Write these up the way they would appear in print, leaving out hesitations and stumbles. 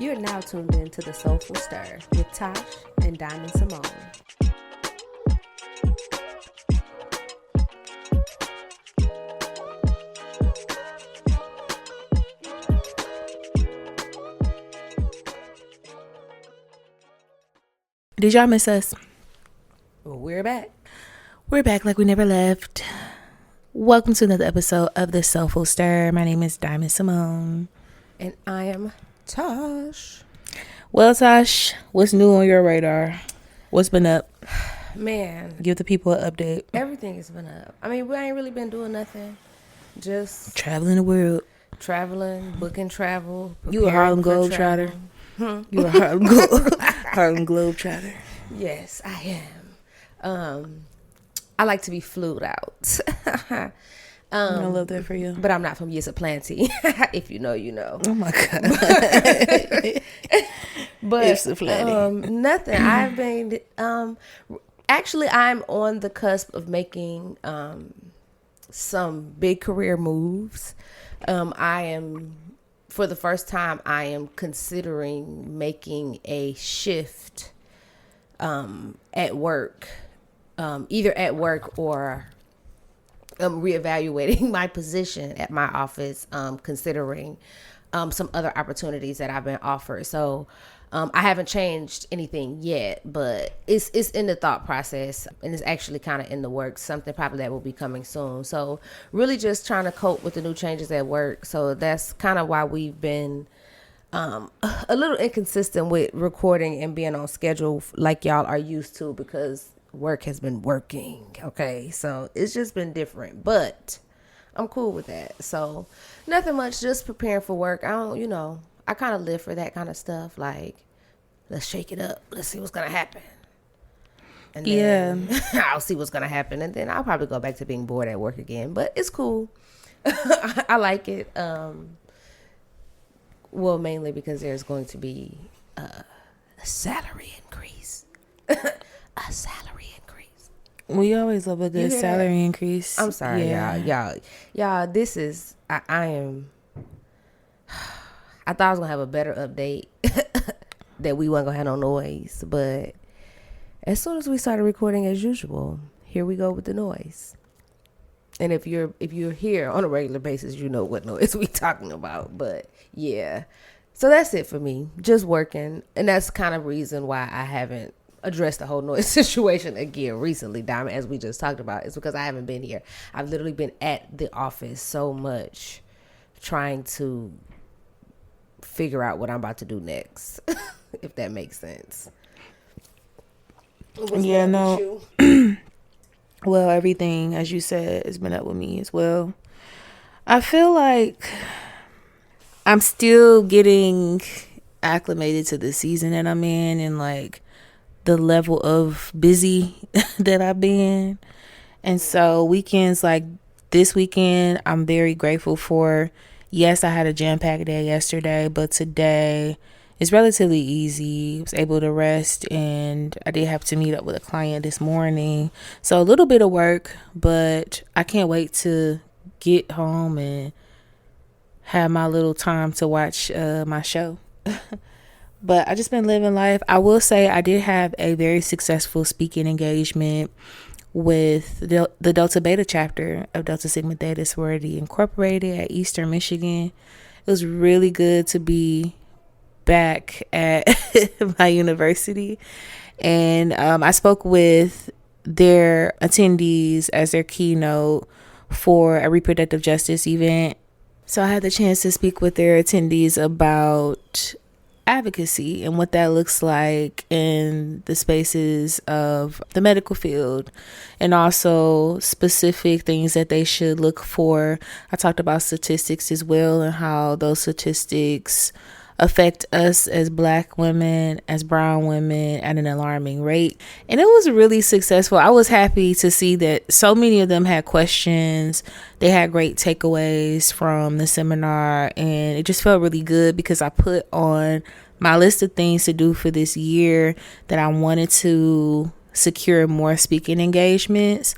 You're now tuned in to the Soulful Stir with Tash and Symoné. Did y'all miss us? Well, we're back. We're back like we never left. Welcome to another episode of the Soulful Stir. My name is Symoné. And I am Tash. Well, Tash, what's new on your radar? What's been up? Man. Give the people an update. Everything has been up. I mean, we ain't really been doing nothing. Just traveling the world. Traveling, booking travel. You a Harlem Globetrotter? You a Harlem Globetrotter? Yes, I am. I like to be flued out. I love that for you. But I'm not from Yesaplanty. If you know, you know. Oh my God. But Yesaplanty. Nothing. I've been actually I'm on the cusp of making some big career moves. I am, for the first time, I am considering making a shift at work, either at work or reevaluating my position at my office, considering some other opportunities that I've been offered. So I haven't changed anything yet, but it's in the thought process, and it's actually kind of in the works. Something probably that will be coming soon. So really just trying to cope with the new changes at work. So that's kind of why we've been a little inconsistent with recording and being on schedule like y'all are used to, because work has been working. Okay, so it's just been different, but I'm cool with that. So nothing much, just preparing for work. I kind of live for that kind of stuff. Like, let's shake it up. Let's see what's going to happen. And then I'll see what's going to happen. And then I'll probably go back to being bored at work again. But it's cool. I like it. Well, mainly because there's going to be a salary increase. A salary increase. We always love a good salary increase. I'm sorry, y'all. This is, I am... I thought I was going to have a better update that we weren't going to have no noise. But as soon as we started recording as usual, here we go with the noise. And if you're here on a regular basis, you know what noise we talking about. But yeah. So that's it for me. Just working. And that's kind of reason why I haven't addressed the whole noise situation again recently, Diamond, as we just talked about. It's because I haven't been here. I've literally been at the office so much trying to figure out what I'm about to do next, if that makes sense. Yeah, no. Well, everything, as you said, has been up with me as well. I feel like I'm still getting acclimated to the season that I'm in, and like the level of busy that I've been. And so weekends like this weekend, I'm very grateful for. Yes, I had a jam-packed day yesterday, but today is relatively easy. I was able to rest, and I did have to meet up with a client this morning. So a little bit of work, but I can't wait to get home and have my little time to watch my show. But I just been living life. I will say I did have a very successful speaking engagement with the Delta Beta chapter of Delta Sigma Theta Sorority Incorporated at Eastern Michigan. It was really good to be back at my university. And I spoke with their attendees as their keynote for a reproductive justice event. So I had the chance to speak with their attendees about advocacy and what that looks like in the spaces of the medical field, and also specific things that they should look for. I talked about statistics as well, and how those statistics affect us as Black women, as brown women at an alarming rate. And it was really successful. I was happy to see that so many of them had questions. They had great takeaways from the seminar, and it just felt really good because I put on my list of things to do for this year that I wanted to secure more speaking engagements.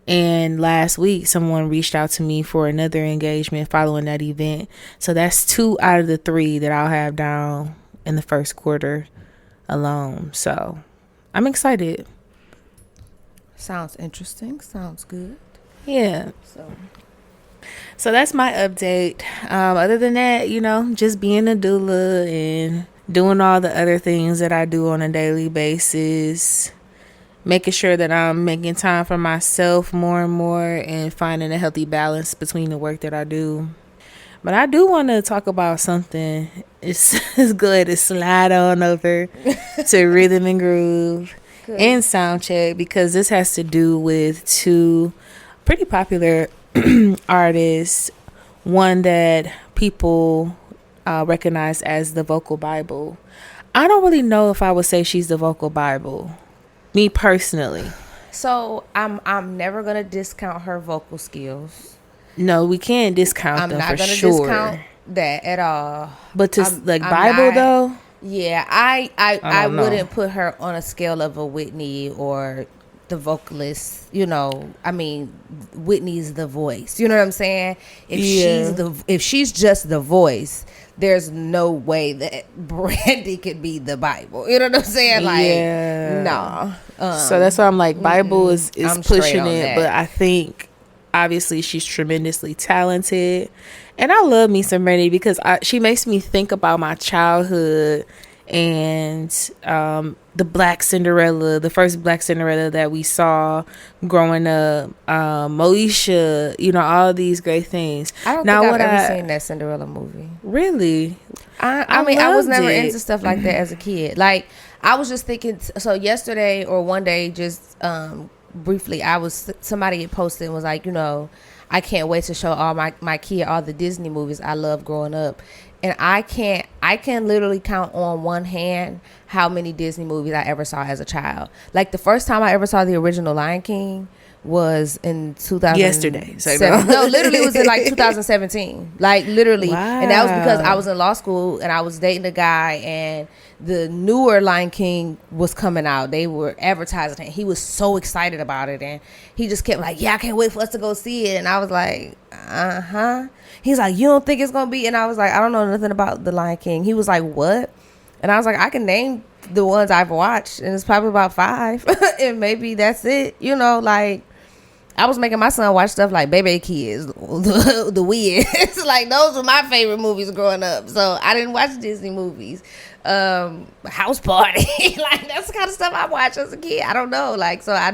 And last week, someone reached out to me for another engagement following that event. So that's 2 out of the 3 that I'll have down in the first quarter alone. So I'm excited. Sounds interesting. Sounds good. Yeah. So that's my update. Other than that, just being a doula and doing all the other things that I do on a daily basis, making sure that I'm making time for myself more and more and finding a healthy balance between the work that I do. But I do want to talk about something. It's good to slide on over to Rhythm and Groove and Soundcheck, because this has to do with two pretty popular artists. One that people recognize as the vocal Bible. I don't really know if I would say she's the vocal Bible, me personally. So I'm never gonna discount her vocal skills. No, we can't discount them for sure. I'm not gonna discount that at all. But to Bible though, yeah, I wouldn't put her on a scale of a Whitney or the vocalist. I mean, Whitney's the voice. You know what I'm saying? If she's just the voice, there's no way that Brandy could be the Bible. You know what I'm saying? No. So that's why I'm like, Bible is pushing it, but I think obviously she's tremendously talented, and I love me some Brandy because she makes me think about my childhood and the Black Cinderella, the first Black Cinderella that we saw growing up, Moesha, all these great things. I don't think I've ever seen that Cinderella movie. Really? I mean, I was never into stuff like that as a kid. Like, I was just thinking, so yesterday or one day, just briefly, somebody had posted and was like, I can't wait to show all my kid all the Disney movies I love growing up. And I can literally count on one hand how many Disney movies I ever saw as a child. Like, the first time I ever saw the original Lion King was in 2000. Yesterday. No, literally it was in like 2017. Like, literally. Wow. And that was because I was in law school and I was dating a guy, and the newer Lion King was coming out. They were advertising it. He was so excited about it, and he just kept like, yeah, I can't wait for us to go see it. And I was like, He's like, you don't think it's gonna be? And I was like, I don't know nothing about the Lion King. He was like, what? And I was like, I can name the ones I've watched, and it's probably about 5 and maybe that's it. Like, I was making my son watch stuff like Baby Kids, the Weird. It's like, those were my favorite movies growing up. So I didn't watch Disney movies. House Party. Like, that's the kind of stuff I watched as a kid. I don't know. Like, so I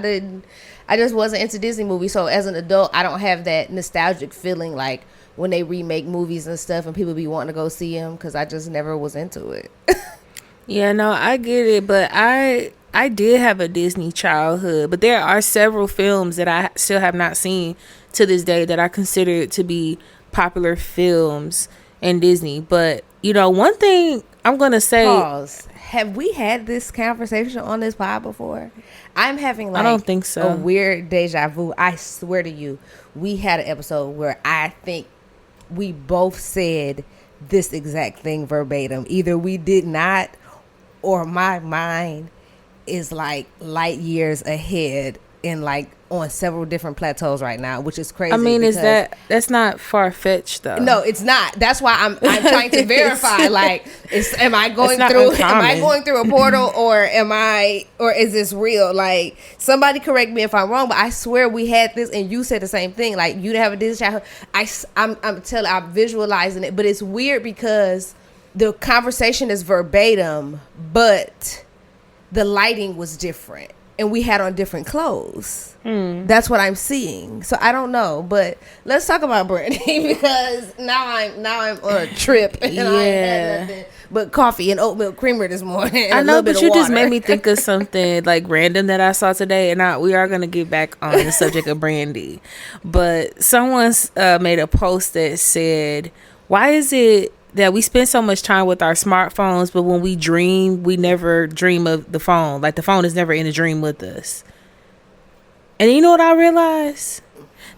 just wasn't into Disney movies. So as an adult, I don't have that nostalgic feeling like when they remake movies and stuff and people be wanting to go see them, because I just never was into it. Yeah, no, I get it, but I did have a Disney childhood, but there are several films that I still have not seen to this day that I consider to be popular films in Disney. But, one thing I'm going to say... Pause. Have we had this conversation on this pod before? I'm having I don't think so. A weird deja vu. I swear to you, we had an episode where I think we both said this exact thing verbatim. Either we did not, or my mind is like light years ahead in like on several different plateaus right now, which is crazy. I mean, that's not far-fetched though? No, it's not. That's why I'm trying to verify. Like, am I going through a portal, or is this real? Like, somebody correct me if I'm wrong, but I swear we had this, and you said the same thing. Like, you didn't have a Disney childhood. I'm visualizing it, but it's weird because the conversation is verbatim, but the lighting was different, and we had on different clothes. That's what I'm seeing. So I don't know, but let's talk about Brandy because now I'm on a trip, and I ain't had nothing but coffee and oat milk creamer this morning. I know, but you just made me think of something like random that I saw today, and we are gonna get back on the subject of Brandy. But someone made a post that said, "Why is it that we spend so much time with our smartphones, but when we dream, we never dream of the phone? Like, the phone is never in a dream with us." And you know what I realized?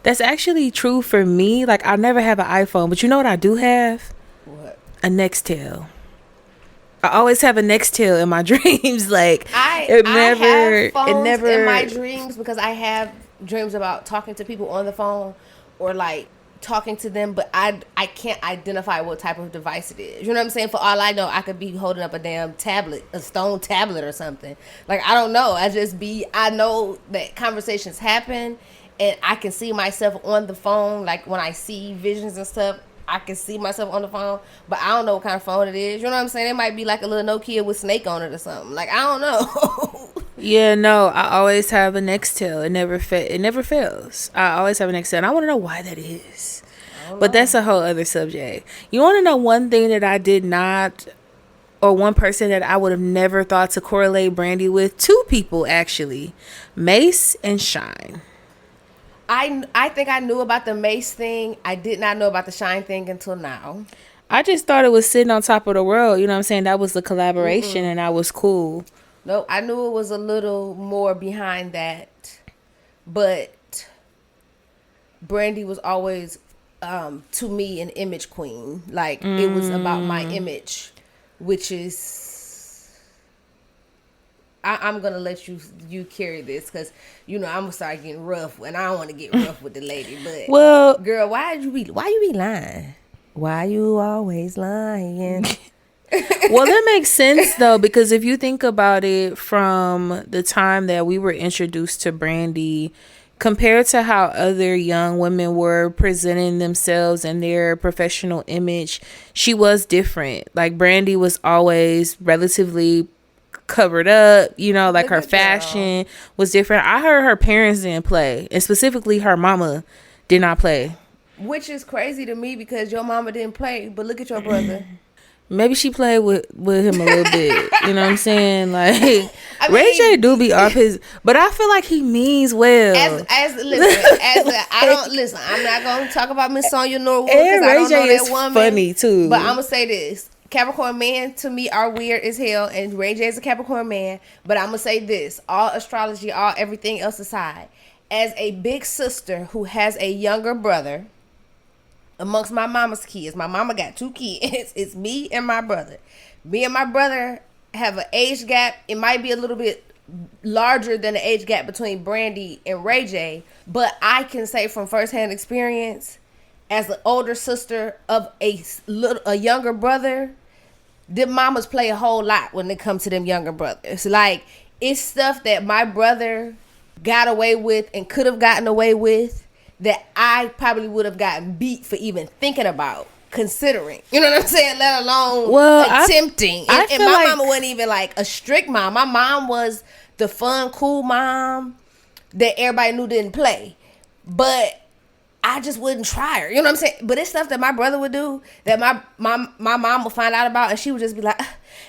That's actually true for me. Like, I never have an iPhone, but you know what I do have? What? A Nextel. I always have a Nextel in my dreams. Like, I have phones in my dreams because I have dreams about talking to people on the phone, or like talking to them, but I can't identify what type of device it is. You know what I'm saying? For all I know, I could be holding up a damn tablet, a stone tablet or something. Like, I don't know. I know that conversations happen, and I can see myself on the phone. Like, when I see visions and stuff, I can see myself on the phone, but I don't know what kind of phone it is. You know what I'm saying? It might be like a little Nokia with Snake on it or something. Like, I don't know. Yeah, no, I always have a Nextel. It never fails. I always have a Nextel, and I want to know why that is. But that's a whole other subject. You want to know one thing that I did not, or one person that I would have never thought to correlate Brandy with? Two people, actually. Mase and Shyne. I think I knew about the Mase thing. I did not know about the Shyne thing until now. I just thought it was sitting on top of the world. You know what I'm saying? That was the collaboration, and that was cool. No, I knew it was a little more behind that. But Brandy was always, to me, an image queen. Like, it was about my image, which is... I'm going to let you carry this because, I'm going to start getting rough, and I don't want to get rough with the lady. But, well, girl, why you be lying? Why you always lying? Well, that makes sense, though, because if you think about it from the time that we were introduced to Brandy, compared to how other young women were presenting themselves and their professional image, she was different. Like, Brandy was always relatively covered up, like her fashion was different. I heard her parents didn't play, and specifically her mama did not play. Which is crazy to me because your mama didn't play, but look at your brother. Maybe she played with him a little bit. You know what I'm saying? Like, Ray J do be off his, but I feel like he means well. I'm not gonna talk about Miss Sonya Norwood because I don't know that woman. Funny too. But I'm gonna say this: Capricorn men to me are weird as hell, and Ray J is a Capricorn man. But I'm gonna say this: all astrology, all everything else aside, as a big sister who has a younger brother. Amongst my mama's kids, my mama got 2 kids. It's me and my brother. Me and my brother have an age gap. It might be a little bit larger than the age gap between Brandy and Ray J, but I can say from firsthand experience, as an older sister of a younger brother, them mamas play a whole lot when it comes to them younger brothers. Like, it's stuff that my brother got away with and could have gotten away with that I probably would have gotten beat for even thinking about, considering. You know what I'm saying? Let alone attempting. And my mama wasn't even like a strict mom. My mom was the fun, cool mom that everybody knew didn't play. But I just wouldn't try her. You know what I'm saying? But it's stuff that my brother would do that my mom would find out about, and she would just be like,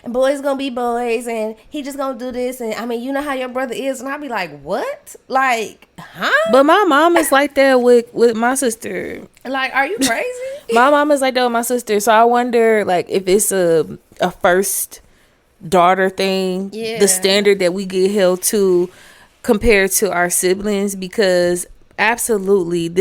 and boys gonna be boys, and he just gonna do this, and I mean, you know how your brother is, and I'd be like, what? Like, huh? But my mom is like that with my sister. Like, are you crazy? My mom is like that with my sister, so I wonder, like, if it's a first daughter thing, the standard that we get held to compared to our siblings, because absolutely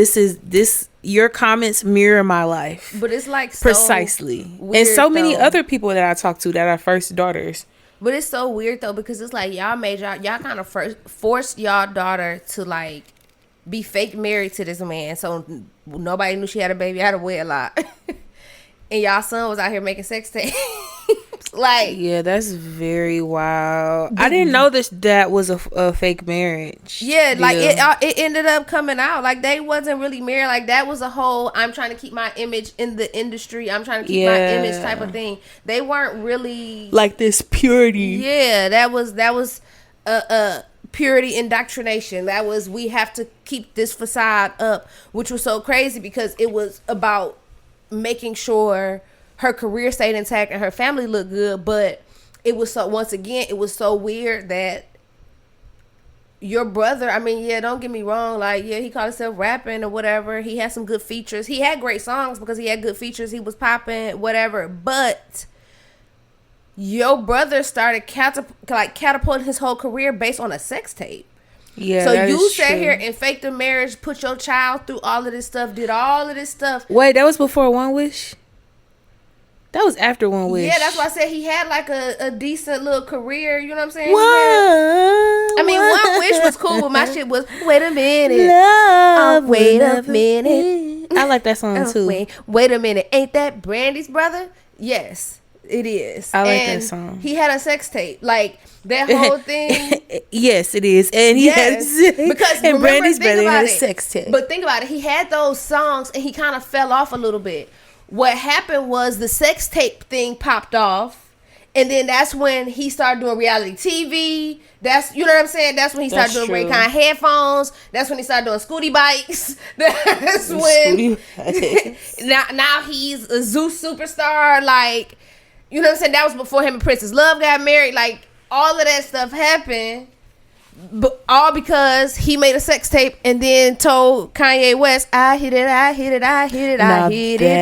your comments mirror my life, but it's like so precisely weird, and so many other people that I talk to that are first daughters. But it's so weird though, because it's like y'all kind of forced y'all daughter to like be fake married to this man, so nobody knew she had a baby out of wedlock. And y'all son was out here making sex tapes. Like, yeah, that's very wild. I didn't know that was a fake marriage. Yeah, like it ended up coming out like they wasn't really married. Like, that was a whole I'm trying to keep my image in the industry, I'm trying to keep my image type of thing. They weren't really like this purity. Yeah, that was purity indoctrination. That was, we have to keep this facade up, which was so crazy because it was about making sure her career stayed intact and her family looked good. But it was so, once again, it was so weird that your brother, I mean, yeah, don't get me wrong, like, yeah, he called himself rapping or whatever, he had some good features, he had great songs because he had good features, he was popping, whatever, but your brother started catapulting his whole career based on a sex tape. Yeah, so you sat here and faked a marriage, put your child through all of this stuff, did all of this stuff. Wait, that was before One Wish? That was after One Wish. Yeah, that's why I said he had like a decent little career. You know what I'm saying? One Wish was cool, but my shit was, wait a minute. Love, wait a minute. I like that song too. Wait a minute. Ain't that Brandy's brother? Yes, it is. I like that song. He had a sex tape. Like, that whole thing. Yes, it is. And because and Brandy's brother had a it, sex tape. But think about it. He had those songs and he kind of fell off a little bit. What happened was the sex tape thing popped off. And then that's when he started doing reality TV. That's, you know what I'm saying? That's when he started doing Raycon headphones. That's when he started doing scooty bikes. That's when now he's a Zeus superstar. Like, you know what I'm saying? That was before him and Princess Love got married. Like, all of that stuff happened, but all because he made a sex tape and then told Kanye West, I hit it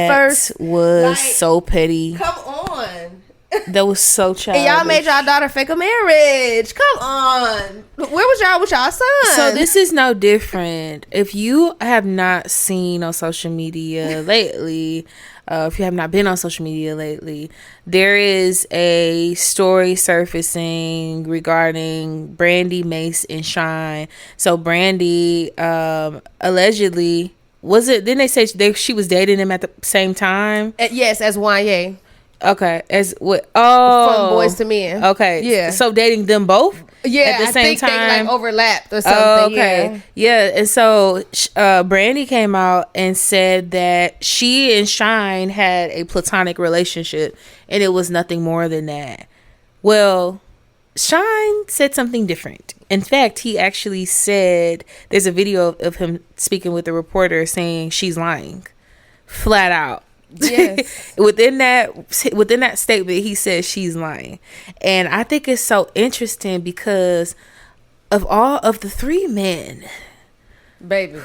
first. That was so petty. Come on. That was so childish. And y'all made y'all daughter fake a marriage. Come on. Where was y'all with y'all son? So this is no different. If you have not seen on social media lately, if you have not been on social media lately, there is a story surfacing regarding Brandy, Mase, and Shyne. So Brandy allegedly, didn't they say she was dating him at the same time? Yes, as Wanye. Okay, as what? Oh, from Boys to Men. Okay, yeah. So dating them both. Yeah, at the same time. They like overlapped or something. Oh, okay, yeah. And so Brandy came out and said that she and Shyne had a platonic relationship, and it was nothing more than that. Well, Shyne said something different. In fact, he actually said there's a video of him speaking with the reporter saying she's lying, flat out. Yes. within that statement, he says she's lying. And I think it's so interesting because of all of the three men, baby,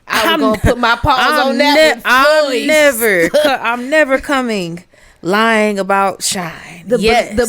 I'm gonna put my paws on that. I'm never coming lying about Shyne. The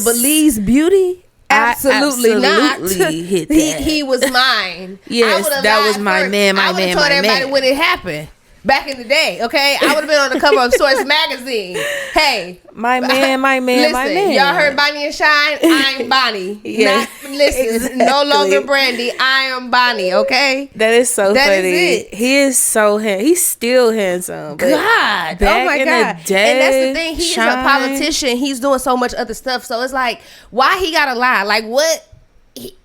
Belize beauty. Absolutely not. Hit that. He was mine. Yes, that was my man. I would have told everybody when it happened. Back in the day, okay? I would have been on the cover of Source magazine. Hey. My man, listen, y'all heard Bonnie and Shyne? I'm Bonnie. Yeah. Listen, no longer Brandy. I am Bonnie, okay? That is so that funny. Is it. He is so he's still handsome. God. Oh my God. The day, and that's the thing. He's a politician. He's doing so much other stuff. So it's like, why he gotta lie? Like, what?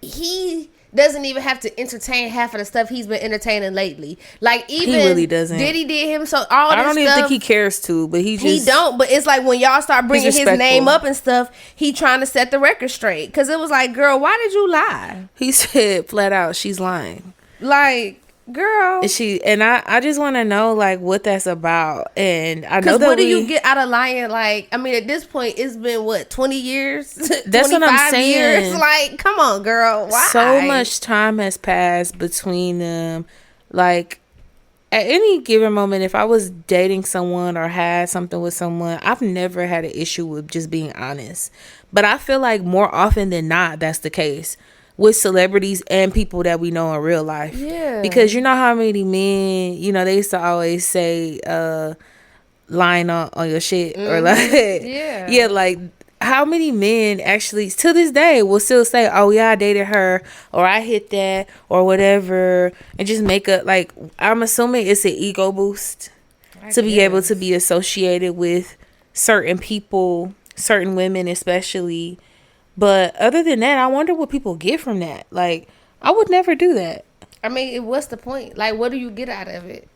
He doesn't even have to entertain half of the stuff he's been entertaining lately. Like, even he really doesn't. Diddy did him so all. I don't even think he cares to, but he don't. But it's like when y'all start bringing his name up and stuff, he trying to set the record straight. Because it was like, girl, why did you lie? He said flat out, she's lying. Like, girl, and I just want to know like what that's about. And I know that what do you get out of lying? Like, I mean, at this point, it's been what, 20 years? That's what I'm saying. Years? Like, come on, girl. Why? So much time has passed between them. Like, at any given moment, if I was dating someone or had something with someone, I've never had an issue with just being honest. But I feel like more often than not, that's the case with celebrities and people that we know in real life. Yeah. Because you know how many men, you know, they used to always say, lying on your shit. Mm-hmm. Or like, yeah, like how many men actually to this day will still say, oh yeah, I dated her, or I hit that, or whatever, and just make a, like, I'm assuming it's an ego boost to be able to be associated with certain people, certain women especially. But other than that, I wonder what people get from that. Like, I would never do that. I mean, what's the point? Like, what do you get out of it?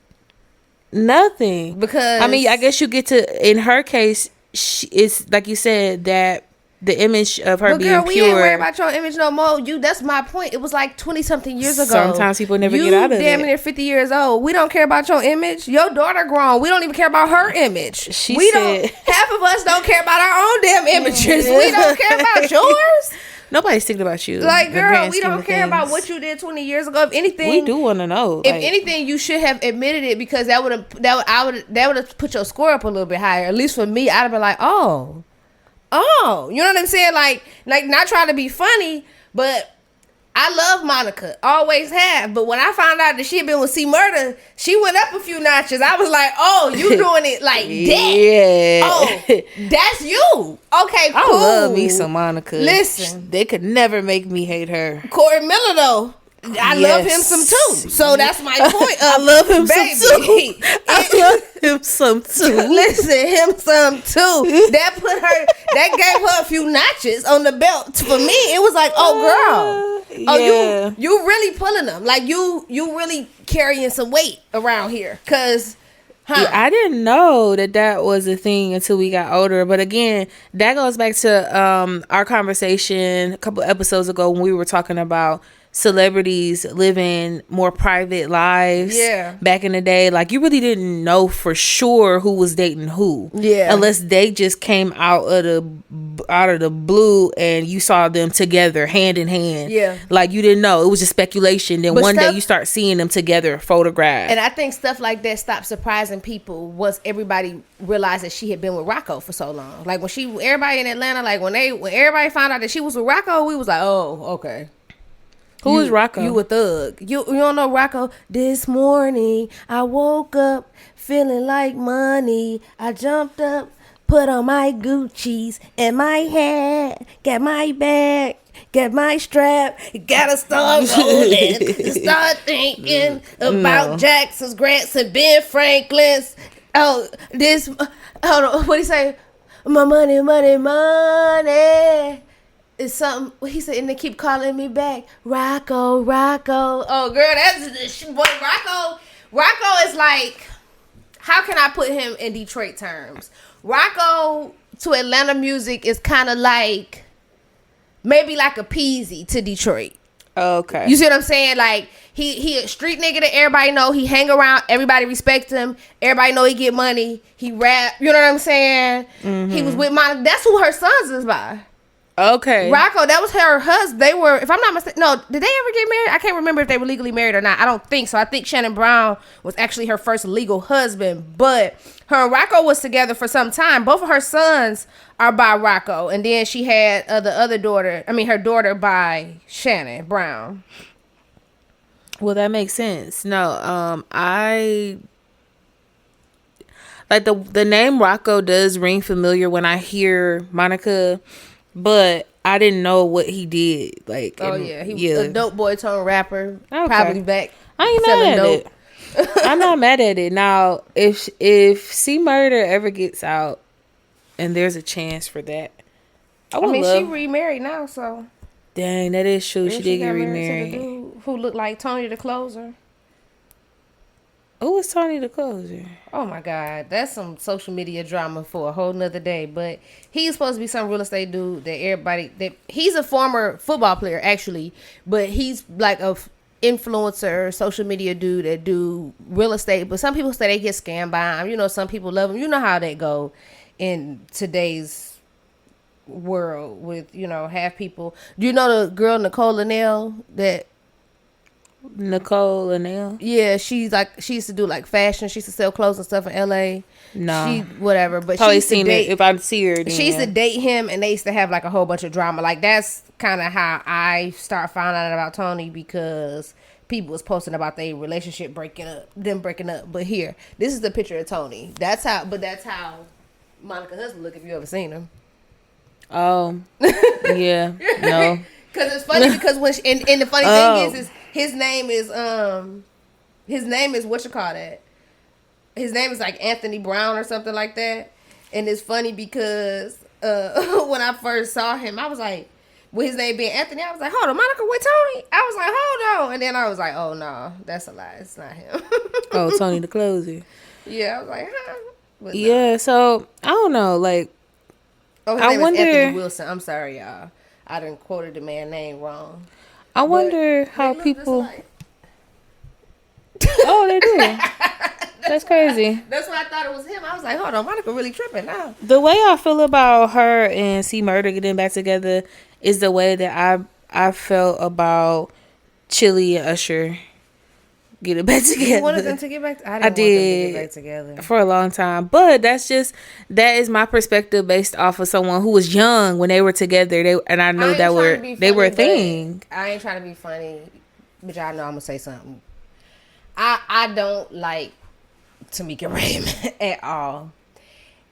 Nothing. Because, I mean, I guess you get to, in her case, it's like you said, that the image of her being girl, pure. We ain't worried about your image no more. That's my point. It was like 20-something years ago. Sometimes people never get out of it. You damn near 50 years old. We don't care about your image. Your daughter grown. We don't even care about her image. Half of us don't care about our own damn images. We don't care about yours. Nobody's thinking about you. Like, girl, we don't care about what you did 20 years ago. If anything, we do want to know. If anything, you should have admitted it, because that would have put your score up a little bit higher. At least for me, I'd have been like, oh, you know what I'm saying? Like not trying to be funny, but I love Monica, always have. But when I found out that she had been with Symoné, she went up a few notches. I was like, oh, you doing it like that? Yeah. Oh, that's you. Okay, cool. I love me some Monica. Listen, they could never make me hate her. Corey Miller though. I love him some too. So that's my point. I love him baby, some too. I love him some too. Listen, him some too. That gave her a few notches on the belt. For me, it was like, oh girl, oh you really pulling them. Like you really carrying some weight around here. Cause yeah, I didn't know that was a thing until we got older. But again, that goes back to our conversation a couple episodes ago when we were talking about celebrities living more private lives back in the day. Like, you really didn't know for sure who was dating who, unless they just came out of the blue and you saw them together hand in hand. Like, you didn't know. It was just speculation. Then one day you start seeing them together photographed. And I think stuff like that stopped surprising people once everybody realized that she had been with Rocco for so long. Like, when everybody in Atlanta, like when everybody found out that she was with Rocco, we was like, oh, okay. Who is Rocco? You a thug. You don't know Rocco? This morning I woke up feeling like money. I jumped up, put on my Gucci's and my hat, got my bag, got my strap, gotta start rolling, start thinking about Jackson's, Grants, and Ben Franklin's. Hold on, what he say? My money, money, money. It's something he said, and they keep calling me back. Rocco. Oh, girl, that's the boy. Rocco is like, how can I put him in Detroit terms? Rocco to Atlanta music is kind of like maybe like a Peasy to Detroit. Okay, you see what I'm saying? Like he a street nigga that everybody know. He hang around, everybody respect him. Everybody know he get money. He rap. You know what I'm saying? Mm-hmm. He was with Monica. That's who her sons is by. Okay. Rocco, that was her husband. They were, if I'm not mistaken, no, did they ever get married? I can't remember if they were legally married or not. I don't think so. I think Shannon Brown was actually her first legal husband, but her and Rocco was together for some time. Both of her sons are by Rocco, and then she had her daughter by Shannon Brown. Well, that makes sense. No, I like the name Rocco does ring familiar when I hear Monica. But I didn't know what he did. Like, he was a dope boy turned rapper. Okay. Probably back. I ain't mad at it. I'm not mad at it. Now, if C Murder ever gets out, and there's a chance for that, she remarried now, so. Dang, that is true. She did get remarried. To the dude who looked like Tony the Closer. Who was Tony the Closer? Oh my God, that's some social media drama for a whole nother day. But he's supposed to be some real estate dude he's a former football player actually, but he's like a influencer, social media dude that do real estate. But some people say they get scammed by him. You know, some people love him. You know how that go in today's world with, half people. Do you know the girl Nicole Linnell that? Nicole Linnell? Yeah, she used to do like fashion. She used to sell clothes and stuff in LA. No. She whatever, but probably seen it if I see her. She used to date him, and they used to have like a whole bunch of drama. Like, that's kind of how I start finding out about Tony, because people was posting about their relationship breaking up. But here, this is the picture of Tony. That's how Monica's husband look, if you ever seen him. Oh, yeah, no. Because it's funny because and the funny thing is his name is what you call that? His name is like Anthony Brown or something like that. And it's funny because when I first saw him, I was like, with his name being Anthony, I was like, hold on, Monica with Tony? I was like, hold on. And then I was like, oh no, that's a lie. It's not him. Oh, Tony the Closer. Yeah, I was like, huh? But yeah, no. So I don't know, like, his name is Anthony Wilson. I'm sorry, y'all. I done quoted the man's name wrong. I wonder how people. Oh, they do. That's crazy. That's why I thought it was him. I was like, hold on, Monica really tripping now. The way I feel about her and C Murder getting back together is the way that I felt about Chili and Usher getting back together. You wanted them to get back? I did. Want them to get back together for a long time, but that is my perspective based off of someone who was young when they were together. I know they were a thing. I ain't trying to be funny, but y'all know I'm gonna say something. I don't like Tamika Raymond at all,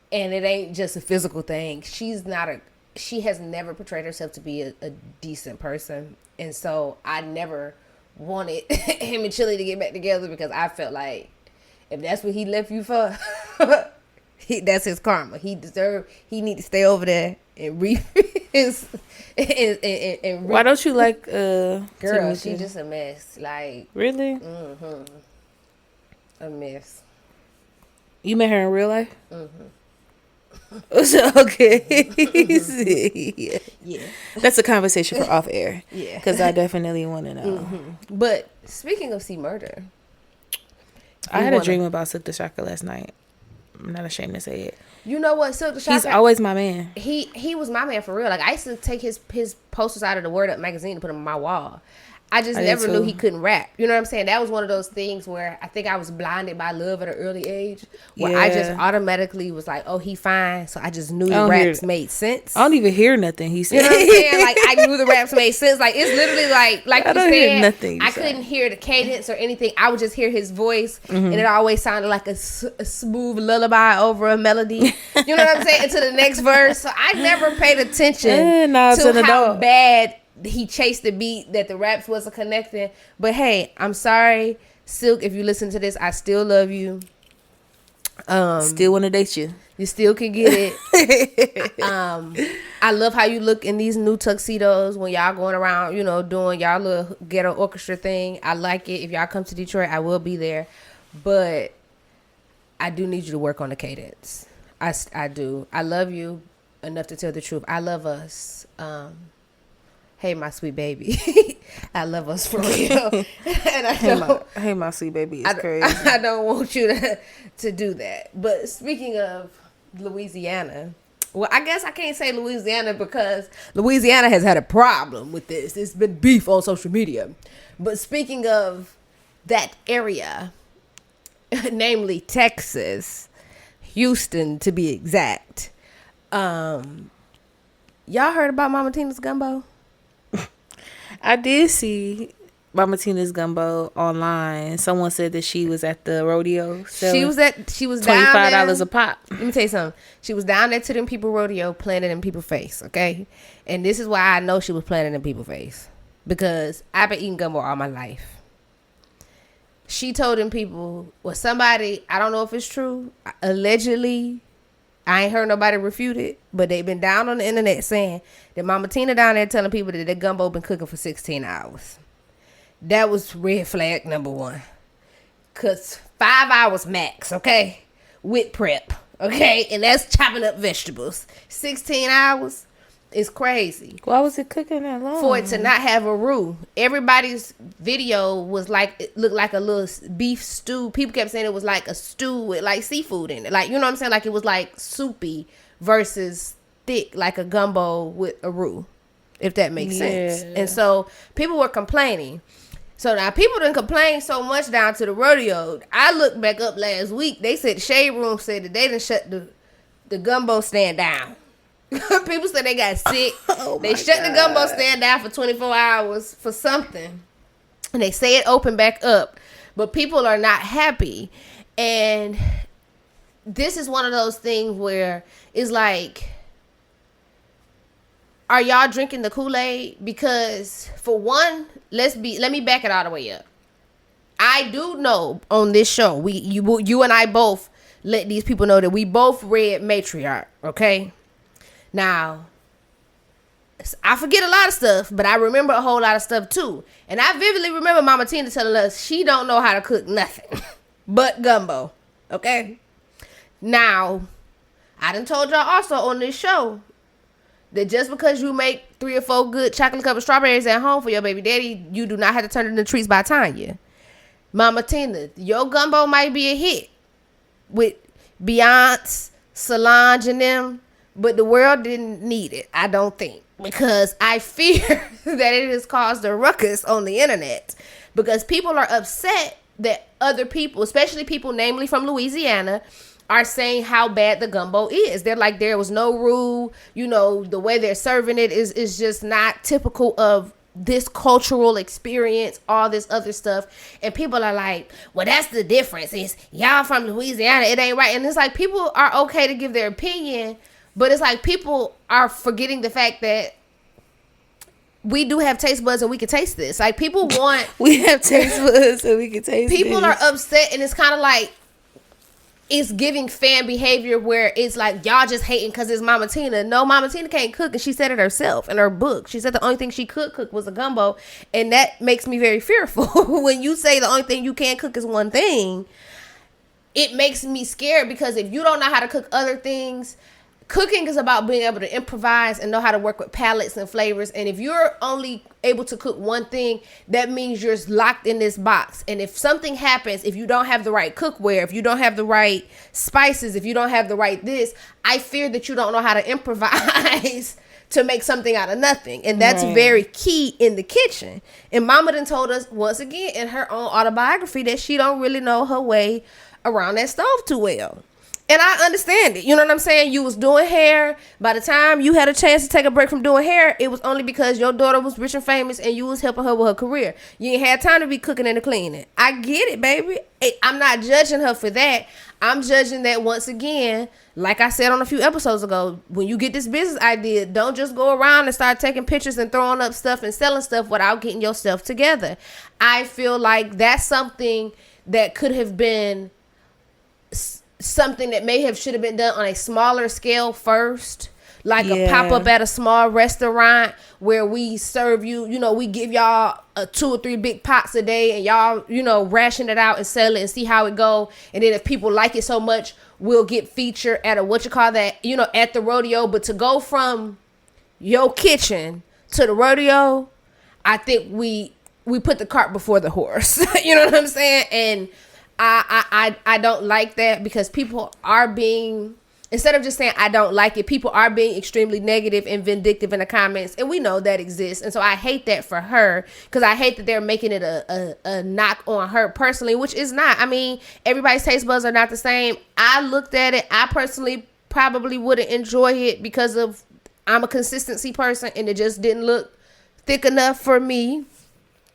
and it ain't just a physical thing. She has never portrayed herself to be a decent person, and so I never wanted him and Chili to get back together because I felt like if that's what he left you for, that's his karma. He need to stay over there and reap his. Why don't you like girl? Timothy? She just a mess. Like really, a mess. You met her in real life? Okay. Yeah. That's a conversation for off air. Yeah. Because I definitely want to know. But speaking of murder, I had a dream about Silk the Shocker last night. I'm not ashamed to say it. You know what, Silk the Shocker? He's always my man. He was my man for real. Like I used to take his posters out of the Word Up magazine and put them on my wall. I just never knew he couldn't rap. You know what I'm saying? That was one of those things where I think I was blinded by love at an early age. Where I just automatically was like, oh, he fine. So I just knew the raps made sense. I don't even hear nothing he said. You know what I'm saying? Like I knew the raps made sense. Like it's literally like I don't hear nothing. I couldn't hear the cadence or anything. I would just hear his voice, and it always sounded like a smooth lullaby over a melody. You know what I'm saying? Into the next verse. So I never paid attention to how bad he chased the beat, that the raps wasn't connecting. But hey, I'm sorry, Silk, if you listen to this, I still love you. Still want to date you. You still can get it. I love how you look in these new tuxedos when y'all going around, you know, doing y'all little ghetto orchestra thing. I like it. If y'all come to Detroit, I will be there. But I do need you to work on the cadence. I do. I love you enough to tell the truth. I love us. Hey, my sweet baby. I love us for real. And hey, my sweet baby is crazy. I don't want you to do that. But speaking of Louisiana, well, I guess I can't say Louisiana because Louisiana has had a problem with this. It's been beef on social media. But speaking of that area, namely Texas, Houston to be exact, y'all heard about Mama Tina's gumbo? I did see Mama Tina's gumbo online. Someone said that she was at the rodeo. She was down $25 a pop. Let me tell you something. She was down there to them people rodeo, playing it in people's face. Okay, and this is why I know she was playing it in people's face, because I've been eating gumbo all my life. She told them people, well, somebody, I don't know if it's true, allegedly. I ain't heard nobody refute it, but they've been down on the internet saying that Mama Tina down there telling people that the gumbo been cooking for 16 hours. That was red flag number one. Because 5 hours max, okay? With prep, okay? And that's chopping up vegetables. 16 hours is crazy. Why was it cooking that long? For it to not have a roux. Everybody's video was like, it looked like a little beef stew. People kept saying it was like a stew with like seafood in it. Like, you know what I'm saying? Like it was like soupy versus thick, like a gumbo with a roux, if that makes sense. And so people were complaining. So now people didn't complain so much down to the rodeo. I looked back up last week. They said the Shade Room said that they didn't shut the gumbo stand down. People said they got sick. They shut the gumbo stand down for 24 hours for something. And they say it opened back up. But people are not happy. And this is one of those things where it's like, are y'all drinking the Kool-Aid? Because for one, let me back it all the way up. I do know on this show, you and I both let these people know that we both read Matriarch, okay? Now, I forget a lot of stuff, but I remember a whole lot of stuff too. And I vividly remember Mama Tina telling us she don't know how to cook nothing but gumbo, okay? Now, I done told y'all also on this show that just because you make 3 or 4 good chocolate covered strawberries at home for your baby daddy, you do not have to turn it into treats by Tanya. Mama Tina, your gumbo might be a hit with Beyonce, Solange, and them, but the world didn't need it, I don't think. Because I fear that it has caused a ruckus on the internet. Because people are upset that other people, especially people namely from Louisiana, are saying how bad the gumbo is. They're like, there was no roux. You know, the way they're serving it is just not typical of this cultural experience, all this other stuff. And people are like, well, that's the difference. It's y'all from Louisiana. It ain't right. And it's like, people are okay to give their opinion, but it's like people are forgetting the fact that we do have taste buds and we can taste this. Like, people want... we have taste buds and we can taste people this. are upset, and it's kind of like, it's giving fan behavior where it's like, y'all just hating because it's Mama Tina. No, Mama Tina can't cook, and she said it herself in her book. She said the only thing she could cook was a gumbo, and that makes me very fearful. When you say the only thing you can cook is one thing, it makes me scared, because if you don't know how to cook other things, cooking is about being able to improvise and know how to work with palettes and flavors. And if you're only able to cook one thing, that means you're locked in this box. And if something happens, if you don't have the right cookware, if you don't have the right spices, if you don't have the right this, I fear that you don't know how to improvise to make something out of nothing. And that's very key in the kitchen. And Mama done told us once again in her own autobiography that she don't really know her way around that stove too well. And I understand it. You know what I'm saying? You was doing hair. By the time you had a chance to take a break from doing hair, it was only because your daughter was rich and famous and you was helping her with her career. You ain't had time to be cooking and cleaning. I get it, baby. I'm not judging her for that. I'm judging that, once again, like I said on a few episodes ago, when you get this business idea, don't just go around and start taking pictures and throwing up stuff and selling stuff without getting your stuff together. I feel like that's something that could have been something that should have been done on a smaller scale first, like a pop-up at a small restaurant where we serve you, we give y'all 2 or 3 big pots a day, and y'all, ration it out and sell it and see how it go. And then if people like it so much, we'll get featured at a at the rodeo. But to go from your kitchen to the rodeo, I think we put the cart before the horse. You know what I'm saying? And I don't like that, because people are being, instead of just saying I don't like it, people are being extremely negative and vindictive in the comments, and we know that exists. And so I hate that for her, because I hate that they're making it a knock on her personally, which is not. I mean, everybody's taste buds are not the same. I looked at it. I personally probably wouldn't enjoy it because I'm a consistency person, and it just didn't look thick enough for me.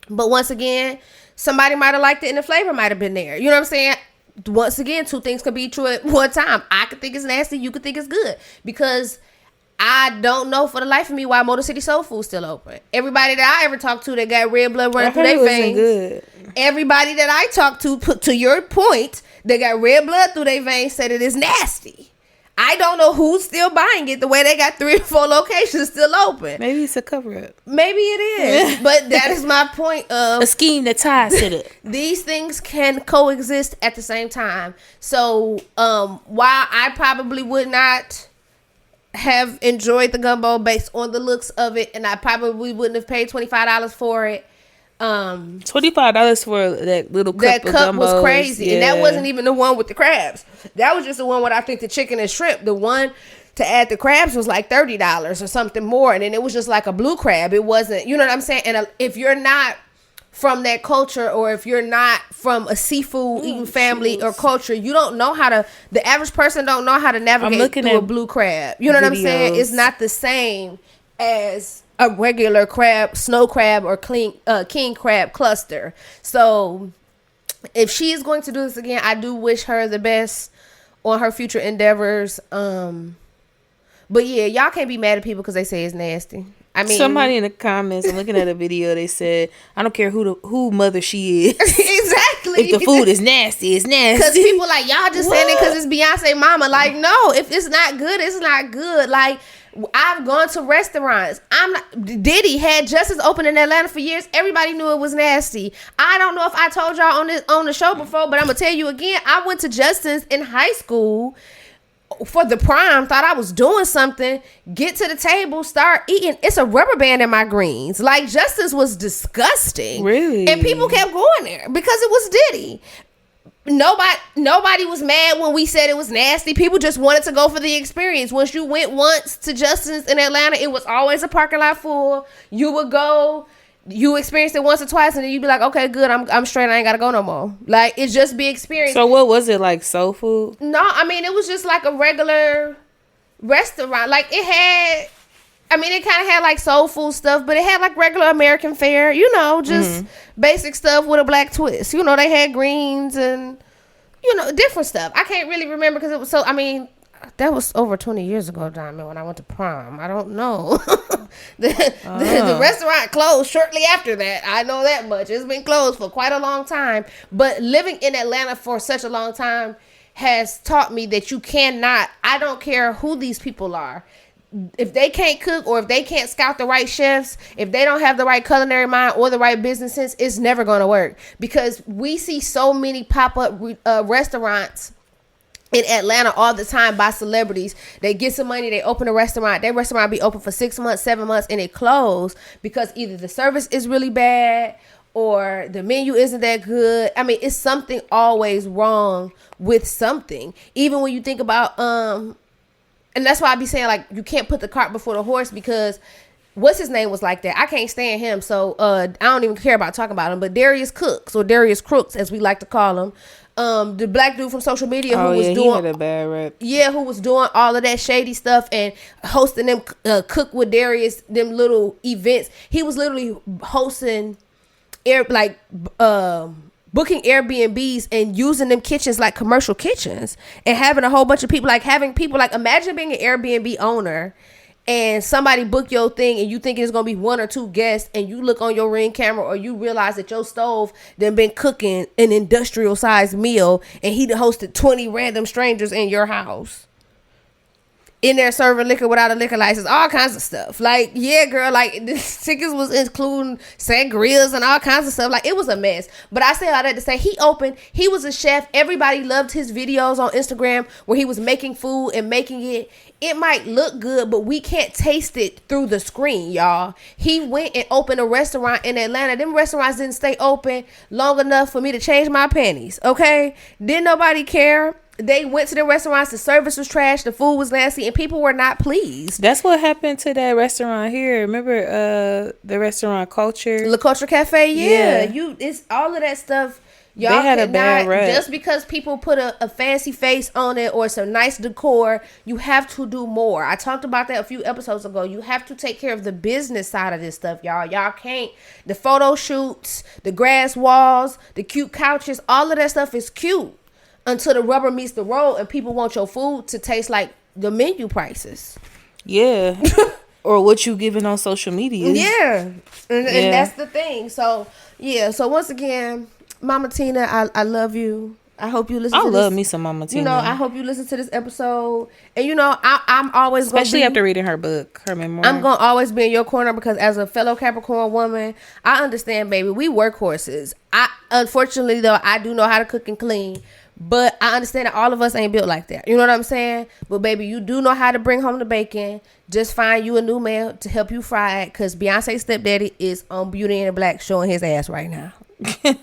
But once again, somebody might have liked it and the flavor might have been there. You know what I'm saying? Once again, 2 things can be true at one time. I could think it's nasty. You could think it's good. Because I don't know for the life of me why Motor City Soulful is still open. Everybody that I ever talked to that got red blood running through their veins. Good. Everybody that I talked to your point, that got red blood through their veins, said it is nasty. I don't know who's still buying it, the way they got 3 or 4 locations still open. Maybe it's a cover-up. Maybe it is. But that is my point of... a scheme that ties to it. These things can coexist at the same time. So, while I probably would not have enjoyed the gumbo based on the looks of it, and I probably wouldn't have paid $25 for it, $25 for that little cup. That cup was crazy, and that wasn't even the one with the crabs. That was just the one with, I think, the chicken and shrimp. The one to add the crabs was like $30 or something more, and then it was just like a blue crab. It wasn't, you know what I'm saying? And if you're not from that culture, or if you're not from a seafood eating family or culture, you don't know how to. The average person don't know how to navigate through a blue crab. You know what I'm saying? It's not the same as a regular crab, snow crab, or king crab cluster. So if she is going to do this again, I do wish her the best on her future endeavors. But yeah, y'all can't be mad at people because they say it's nasty. I mean, somebody in the comments, I'm looking at a video, they said, I don't care who mother she is. Exactly. If the food is nasty, it's nasty. Because people like, y'all just saying it because it's Beyonce mama. Like, no, if it's not good, it's not good. Like, I've gone to restaurants. Diddy had Justice open in Atlanta for years. Everybody knew it was nasty. I don't know if I told y'all on the show before, but I'm gonna tell you again. I went to Justin's in high school for the prom. Thought I was doing something. Get to the table, start eating. It's a rubber band in my greens. Like, Justin's was disgusting. Really? And people kept going there because it was Diddy. Nobody was mad when we said it was nasty. People just wanted to go for the experience. Once you went once to Justin's in Atlanta, it was always a parking lot full. You would go, you experienced it once or twice, and then you'd be like, okay, good, I'm straight, I ain't gotta go no more. Like, it's just be experienced. So what was it, like soul food? No, I mean, it was just like a regular restaurant. Like, it had, I mean, it kind of had like soul food stuff, but it had like regular American fare, just basic stuff with a black twist. They had greens and, different stuff. I can't really remember because it was so, I mean, That was over 20 years ago, Diamond, when I went to prom. I don't know. The restaurant closed shortly after that. I know that much. It's been closed for quite a long time. But living in Atlanta for such a long time has taught me that you cannot, I don't care who these people are. If they can't cook or if they can't scout the right chefs, if they don't have the right culinary mind or the right business sense, it's never going to work. Because we see so many pop-up restaurants in Atlanta all the time by celebrities. They get some money, they open a restaurant. Their restaurant be open for 6 months, 7 months, and it close because either the service is really bad or the menu isn't that good. I mean, it's something always wrong with something. Even when you think about and that's why I be saying, like, you can't put the cart before the horse, because what's his name was like that. I can't stand him, so I don't even care about talking about him. But Darius Cooks, or Darius Crooks, as we like to call him, the black dude from social media who was doing, he had a bad rep. Yeah, who was doing all of that shady stuff and hosting them Cook with Darius, them little events. He was literally hosting booking Airbnbs and using them kitchens like commercial kitchens and having a whole bunch of people, imagine being an Airbnb owner and somebody book your thing and you think it's going to be 1 or 2 guests, and you look on your Ring camera or you realize that your stove done been cooking an industrial sized meal and he done hosted 20 random strangers in your house. In there serving liquor without a liquor license, all kinds of stuff. Like, yeah, girl, like, this tickets was including sangrias and all kinds of stuff. Like, it was a mess. But I say all that to say, he was a chef. Everybody loved his videos on Instagram where he was making food and making it. It might look good, but we can't taste it through the screen, y'all. He went and opened a restaurant in Atlanta. Them restaurants didn't stay open long enough for me to change my panties, okay? Didn't nobody care. They went to the restaurants, the service was trash, the food was nasty, and people were not pleased. That's what happened to that restaurant here. Remember the restaurant Culture? La Culture Cafe, yeah. It's all of that stuff. Y'all they had a bad rep. Just because people put a fancy face on it or some nice decor, you have to do more. I talked about that a few episodes ago. You have to take care of the business side of this stuff, y'all. Y'all can't. The photo shoots, the grass walls, the cute couches, all of that stuff is cute until the rubber meets the road and people want your food to taste like the menu prices. Yeah. Or what you giving on social media. Yeah. And that's the thing. So, yeah. So, once again, Mama Tina, I love you. I hope you listen to this. I love me some Mama Tina. You know, I hope you listen to this episode. And, you know, I'm always going to especially after reading her book, her memoir. I'm going to always be in your corner because as a fellow Capricorn woman, I understand, baby. We workhorses. Unfortunately, though, I do know how to cook and clean. But I understand that all of us ain't built like that. You know what I'm saying? But, baby, you do know how to bring home the bacon. Just find you a new man to help you fry it, because Beyonce's stepdaddy is on Beauty and the Black showing his ass right now.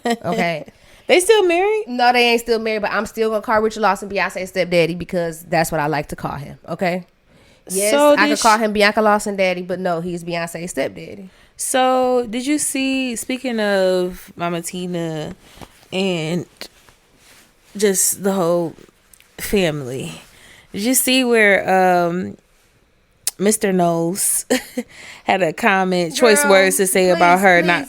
Okay. They still married? No, they ain't still married, but I'm still going to call Richard Lawson Beyonce's stepdaddy because that's what I like to call him. Okay? Yes, so I could call him Bianca Lawson daddy, but no, he's Beyonce's stepdaddy. So, did you see, speaking of Mama Tina and just the whole family, did you see where Mr. Knowles had a comment, choice words to say about her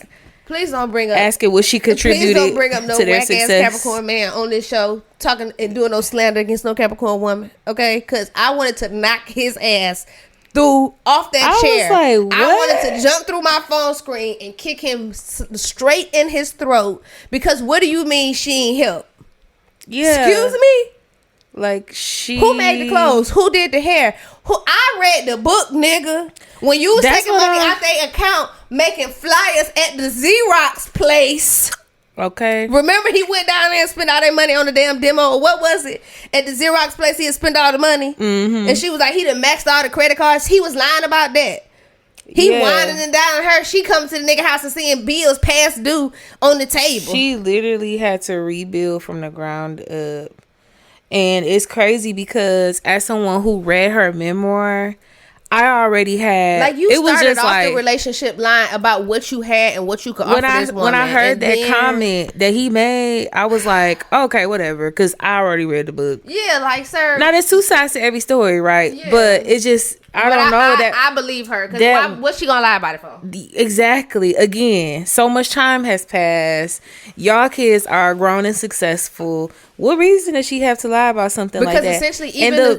please don't bring up asking what she contributed please don't bring up no to their whack success. Ass Capricorn man on this show talking and doing no slander against no Capricorn woman, okay? Because I wanted to knock his ass off that chair. I was like, what? I wanted to jump through my phone screen and kick him straight in his throat, because what do you mean she ain't help? Yeah. Excuse me? Like, who made the clothes? Who did the hair? I read the book, nigga. When you was taking money out their account, making flyers at the Xerox place. Okay. Remember he went down there and spent all that money on the damn demo, or what was it? At the Xerox place, he had spent all the money. Mm-hmm. And she was like, he done maxed all the credit cards. He was lying about that. He winding and down her. She come to the nigga house and seeing bills past due on the table. She literally had to rebuild from the ground up. And it's crazy because as someone who read her memoir, I already had, like, you it was started just off like the relationship line about what you had and what you could offer this woman. When I heard that comment that he made, I was like, okay, whatever, because I already read the book. Yeah, like, sir. Now there's two sides to every story, right? Yeah. But it's just I believe her, because what's she gonna lie about it for? Exactly. Again, so much time has passed. Y'all kids are grown and successful. What reason does she have to lie about something like that? Because essentially,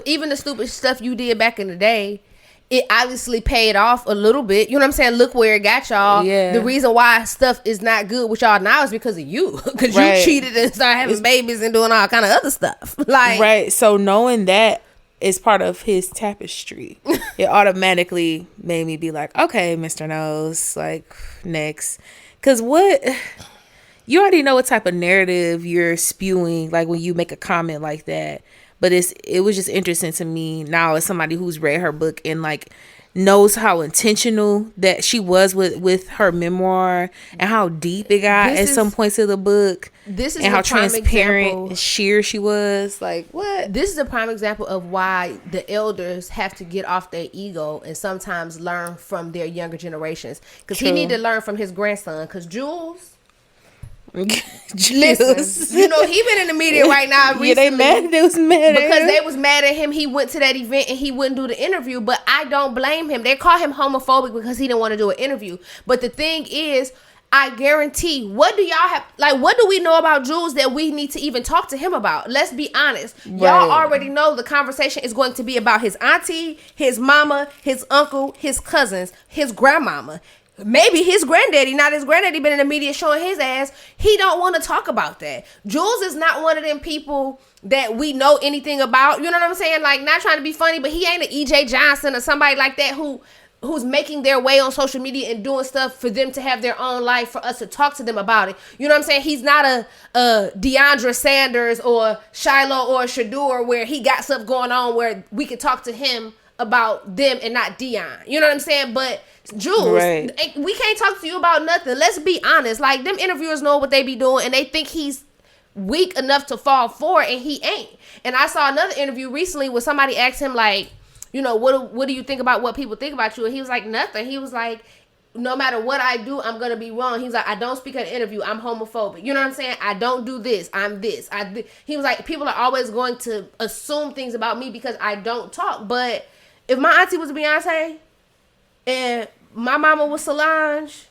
even the stupid stuff you did back in the day, it obviously paid off a little bit. You know what I'm saying? Look where it got y'all. Yeah. The reason why stuff is not good with y'all now is because of you. Because you cheated and started having babies and doing all kind of other stuff. Like, right. So knowing that is part of his tapestry, it automatically made me be like, okay, Mr. Nose, like, next. Because you already know what type of narrative you're spewing, like, when you make a comment like that. But it was just interesting to me now as somebody who's read her book and, like, knows how intentional that she was with her memoir and how deep it got at some points of the book. This is and how transparent and sheer she was. Like, what? This is a prime example of why the elders have to get off their ego and sometimes learn from their younger generations. Because he need to learn from his grandson. Because Jules... Listen, you know, he been in the media right now recently. They was mad because they was mad at him. He went to that event and he wouldn't do the interview, but I don't blame him. They call him homophobic because he didn't want to do an interview. But the thing is, I guarantee, what do y'all have, like, what do we know about Jules that we need to even talk to him about? Let's be honest. Right. Y'all already know the conversation is going to be about his auntie, his mama, his uncle, his cousins, his grandmama. Maybe his granddaddy. Now, his granddaddy been in the media showing his ass. He don't want to talk about that. Jules is not one of them people that we know anything about. You know what I'm saying? Like, not trying to be funny, but he ain't an E.J. Johnson or somebody like that who's making their way on social media and doing stuff for them to have their own life, for us to talk to them about it. You know what I'm saying? He's not a DeAndre Sanders or Shiloh or Shadur where he got stuff going on where we could talk to him about them and not Dion. You know what I'm saying? But Jules, we can't talk to you about nothing. Let's be honest. Like, them interviewers know what they be doing and they think he's weak enough to fall for it, and he ain't. And I saw another interview recently where somebody asked him, like, you know, what do you think about what people think about you? And he was like, nothing. He was like, no matter what I do, I'm going to be wrong. He was like, I don't speak at an interview. I'm homophobic. You know what I'm saying? I don't do this. I'm this. He was like, people are always going to assume things about me because I don't talk. But if my auntie was Beyonce and my mama was Solange,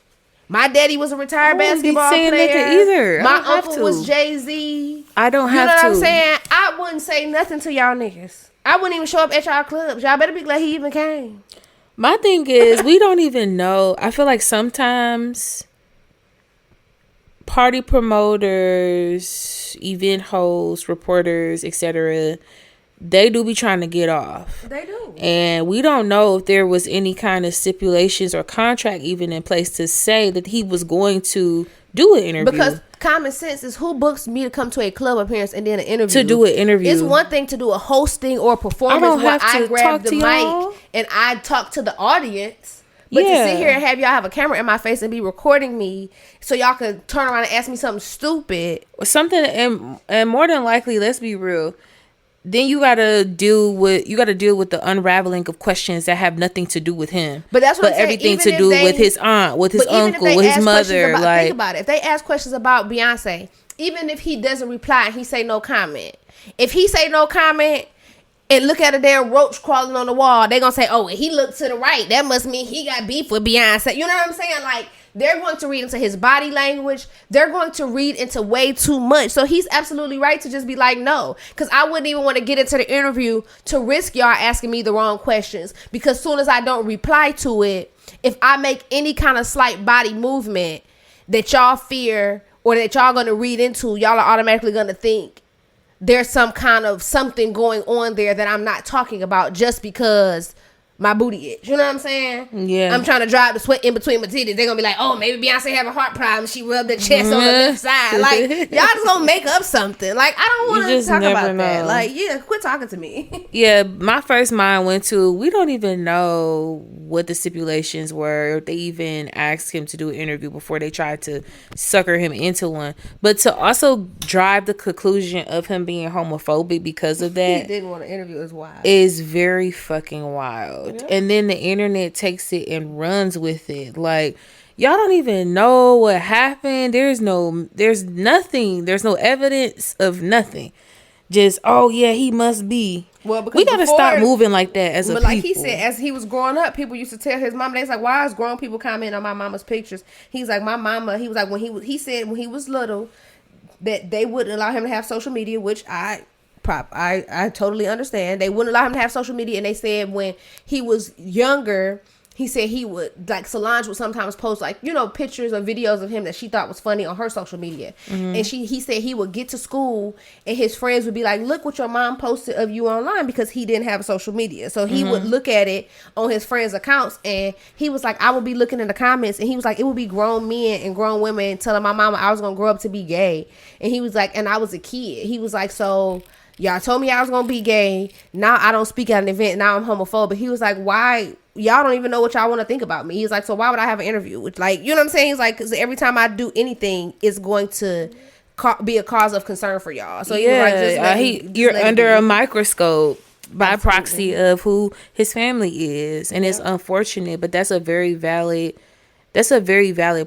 my daddy was a retired basketball player. Either. My uncle was Jay-Z. I don't have to. You know what I'm saying? I wouldn't say nothing to y'all niggas. I wouldn't even show up at y'all clubs. Y'all better be glad he even came. My thing is, we don't even know. I feel like sometimes party promoters, event hosts, reporters, etc., they do be trying to get off. They do. And we don't know if there was any kind of stipulations or contract even in place to say that he was going to do an interview. Because common sense is, who books me to come to a club appearance and then an interview? To do an interview. It's one thing to do a hosting or a performance where I grab the mic and I talk to the audience. But to sit here and have y'all have a camera in my face and be recording me so y'all could turn around and ask me something stupid. And more than likely, let's be real, then you gotta deal with the unraveling of questions that have nothing to do with him, but that's what I'm saying. Everything to do with his aunt, with his uncle, with his mother. Like, think about it. If they ask questions about Beyonce, even if he doesn't reply and he say no comment, if he say no comment and look at a damn roach crawling on the wall, they gonna say, oh, he looked to the right, that must mean he got beef with Beyonce. You know what I'm saying? Like, they're going to read into his body language. They're going to read into way too much. So he's absolutely right to just be like, no. Because I wouldn't even want to get into the interview to risk y'all asking me the wrong questions. Because soon as I don't reply to it, if I make any kind of slight body movement that y'all fear or that y'all going to read into, y'all are automatically going to think there's some kind of something going on there that I'm not talking about just because my booty itch. You know what I'm saying? Yeah. I'm trying to drive the sweat in between my titties. They're gonna be like, oh, maybe Beyonce have a heart problem. She rubbed her chest on the left side. Like, y'all just gonna make up something. Like, I don't want to talk about that. Like, yeah, quit talking to me. Yeah, my first mind went to, we don't even know what the stipulations were. If they even asked him to do an interview before they tried to sucker him into one. But to also drive the conclusion of him being homophobic because of that, he didn't want to interview, is wild. Is very fucking wild. out. Yeah. And then the internet takes it and runs with it. Like, y'all don't even know what happened. There's nothing. There's no evidence of nothing. Just, oh yeah, he must be. Well, because we gotta stop moving like that as a people. But like he said, as he was growing up, people used to tell his mom, they was like, why is grown people commenting on my mama's pictures? He's like, my mama, he was like, he said when he was little, that they wouldn't allow him to have social media, which I totally understand. They wouldn't allow him to have social media, and they said when he was younger, he said he would, like, Solange would sometimes post, like, you know, pictures or videos of him that she thought was funny on her social media. Mm-hmm. And he said he would get to school and his friends would be like, look what your mom posted of you online, because he didn't have social media. So he would look at it on his friends' accounts, and he was like, I would be looking in the comments, and he was like, it would be grown men and grown women telling my mama I was going to grow up to be gay. And he was like, and I was a kid. He was like, so y'all told me I was going to be gay. Now I don't speak at an event. Now I'm homophobic. He was like, why? Y'all don't even know what y'all want to think about me. He's like, so why would I have an interview? Which, like, you know what I'm saying? He's like, because every time I do anything, it's going to be a cause of concern for y'all. So you're under a microscope by proxy of who his family is, and it's unfortunate, but that's a very valid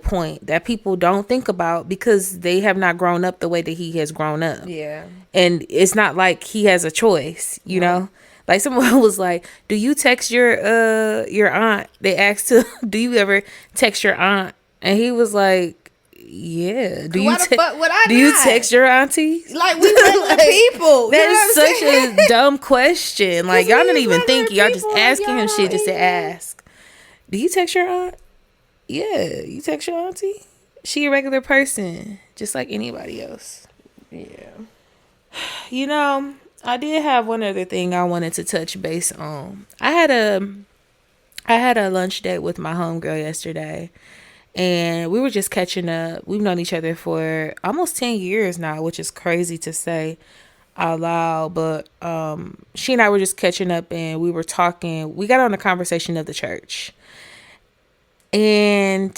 point that people don't think about because they have not grown up the way that he has grown up. Yeah, and it's not like he has a choice, you know. Like, someone was like, do you text your aunt? They asked him, do you ever text your aunt? And he was like, yeah. Do you text your auntie? Like, we regular people. That is such a dumb question. Like, y'all don't even think. Y'all just asking him shit just to ask. Do you text your aunt? Yeah. You text your auntie? She a regular person, just like anybody else. Yeah. You know, I did have one other thing I wanted to touch base on. I had a lunch date with my homegirl yesterday, and we were just catching up. We've known each other for almost 10 years now, which is crazy to say out loud. But she and I were just catching up, and we were talking. We got on the conversation of the church, and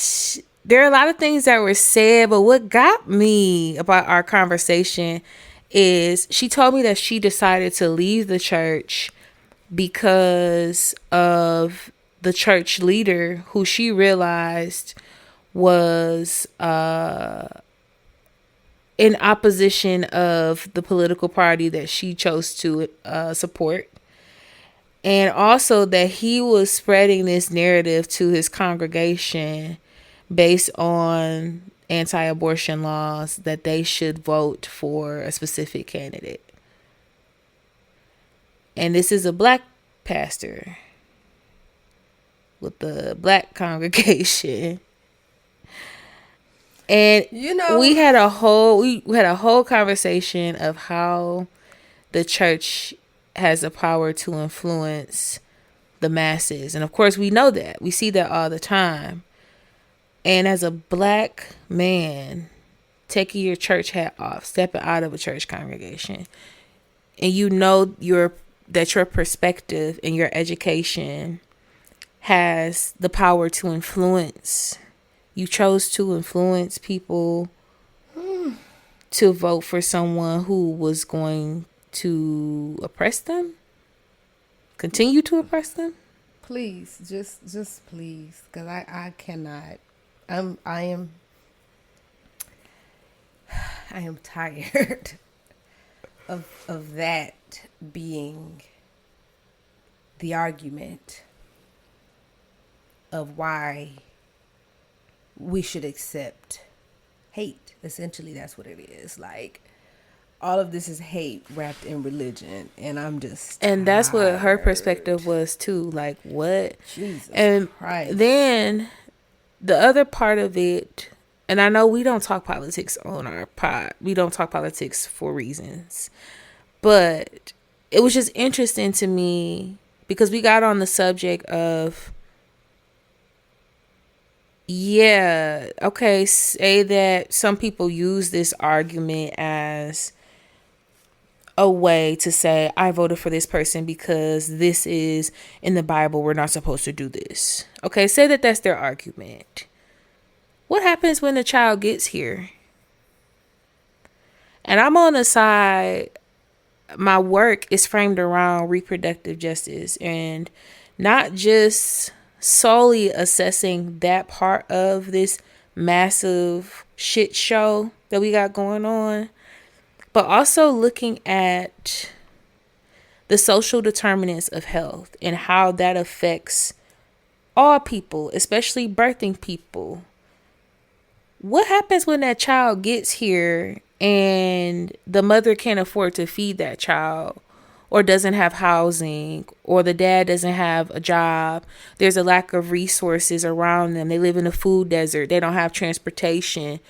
there are a lot of things that were said. But what got me about our conversation is she told me that she decided to leave the church because of the church leader who she realized was in opposition of the political party that she chose to support. And also that he was spreading this narrative to his congregation based on anti-abortion laws, that they should vote for a specific candidate. And this is a black pastor with the black congregation. And you know, we had a whole conversation of how the church has the power to influence the masses. And of course we know that. We see that all the time. And as a black man, taking your church hat off, stepping out of a church congregation, and you know that your perspective and your education has the power to influence. You chose to influence people to vote for someone who was going to oppress them, continue to oppress them. Please, just please, because I cannot. I am tired of that being the argument of why we should accept hate. Essentially, that's what it is. Like, all of this is hate wrapped in religion, and I'm just and that's what her perspective was too. Like, what? Jesus and Christ. Then the other part of it, and I know we don't talk politics on our pod. We don't talk politics for reasons. But it was just interesting to me because we got on the subject of, say that some people use this argument as a way to say, I voted for this person because this is in the Bible. We're not supposed to do this. Okay, say that that's their argument. What happens when the child gets here? And I'm on the side, my work is framed around reproductive justice and not just solely assessing that part of this massive shit show that we got going on, but also looking at the social determinants of health and how that affects all people, especially birthing people. What happens when that child gets here and the mother can't afford to feed that child, or doesn't have housing, or the dad doesn't have a job? There's a lack of resources around them. They live in a food desert. They don't have transportation.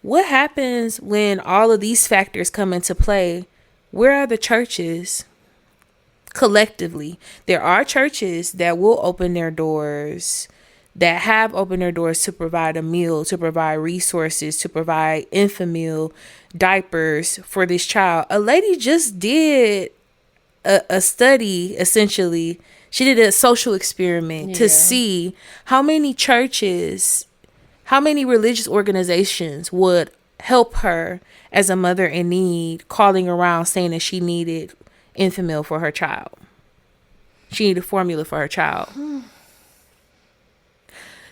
What happens when all of these factors come into play? Where are the churches? Collectively, there are churches that will open their doors, that have opened their doors to provide a meal, to provide resources, to provide infant meal, diapers for this child. A lady just did a study, essentially. She did a social experiment to see how many churches, how many religious organizations would help her as a mother in need, calling around saying that she needed infant milk for her child. She needed formula for her child.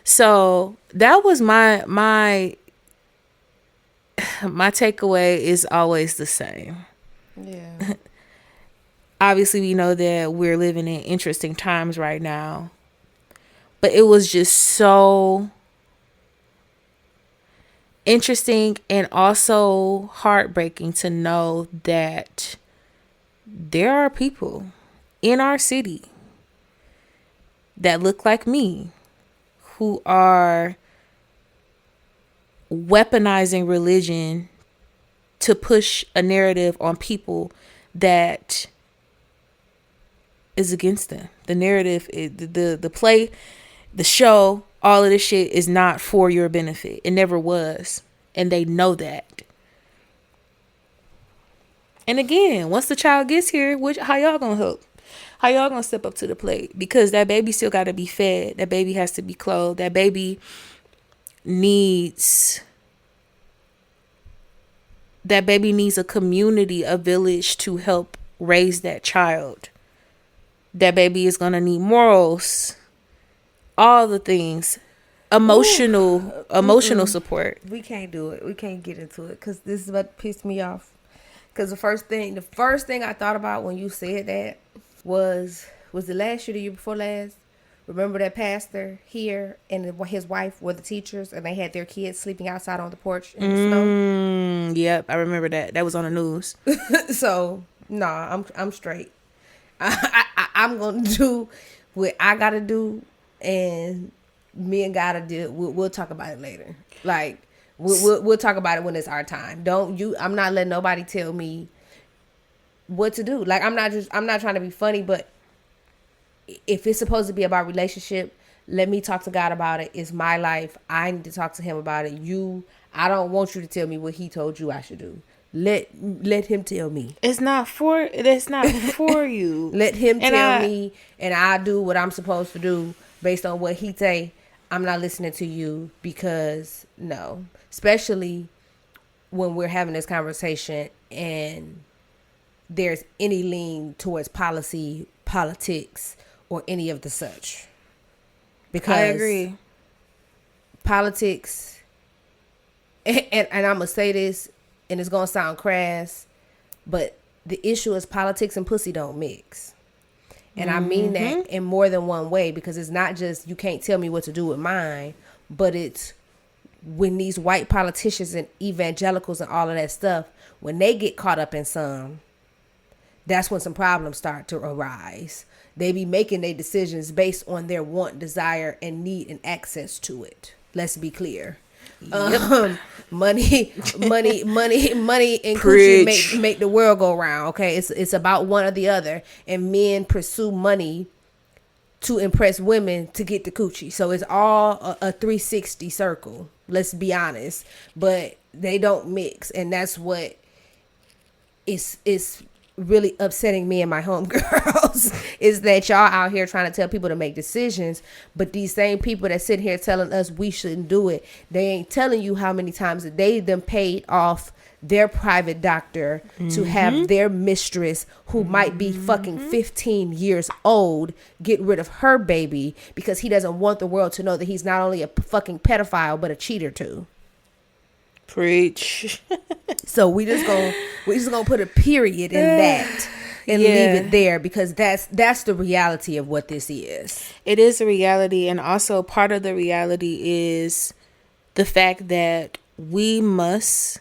So that was my takeaway is always the same. Yeah. Obviously, we know that we're living in interesting times right now, but it was just so interesting and also heartbreaking to know that there are people in our city that look like me who are weaponizing religion to push a narrative on people that is against them. The narrative, the play, the show, all of this shit is not for your benefit. It never was. And they know that. And again, once the child gets here, how y'all gonna help? How y'all gonna step up to the plate? Because that baby still gotta be fed. That baby has to be clothed. That baby needs a community, a village to help raise that child. That baby is gonna need morals, all the things, emotional support. We can't do it. We can't get into it because this is what pissed me off. Because the first thing I thought about when you said that was the last year, the year before last. Remember that pastor here and his wife were the teachers, and they had their kids sleeping outside on the porch in the snow. Yep, I remember that. That was on the news. So I'm straight. I'm gonna do what I gotta do, and me and gotta do. We'll talk about it later. Like we'll talk about it when it's our time. I'm not letting nobody tell me what to do. Like I'm not trying to be funny, but if it's supposed to be about relationship, let me talk to God about it. It's my life. I need to talk to him about it. I don't want you to tell me what he told you I should do. Let him tell me. It's not for you. Let him tell me, and I do what I'm supposed to do based on what he say. I'm not listening to you because no. Especially when we're having this conversation and there's any lean towards politics, or any of the such. Because I agree. Politics, and I'm going to say this, and it's going to sound crass, but the issue is politics and pussy don't mix. And I mean that in more than one way, because it's not just you can't tell me what to do with mine, but it's when these white politicians and evangelicals and all of that stuff, when they get caught up in some, that's when some problems start to arise. They be making their decisions based on their want, desire, and need and access to it. Let's be clear. Yep. Money, and coochie make the world go round. Okay, it's about one or the other, and men pursue money to impress women to get the coochie. So it's all a 360 circle. Let's be honest, but they don't mix, and that's what is really upsetting me and my homegirls is that y'all out here trying to tell people to make decisions, but these same people that sit here telling us we shouldn't do it, they ain't telling you how many times that they them paid off their private doctor to have their mistress, who might be fucking 15 years old, get rid of her baby because he doesn't want the world to know that he's not only a fucking pedophile but a cheater too. Preach. So we just gonna put a period in that and leave it there, because that's the reality of what this is. It is a reality, and also part of the reality is the fact that we must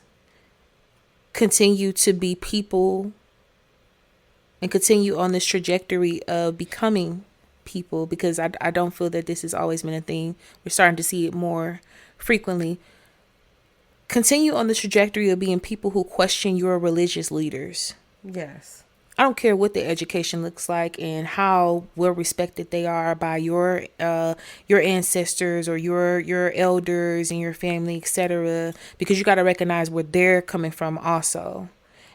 continue to be people and continue on this trajectory of becoming people, because I don't feel that this has always been a thing. We're starting to see it more frequently. Continue on the trajectory of being people who question your religious leaders. Yes. I don't care what their education looks like and how well respected they are by your ancestors or your elders and your family, etc. Because you got to recognize where they're coming from also,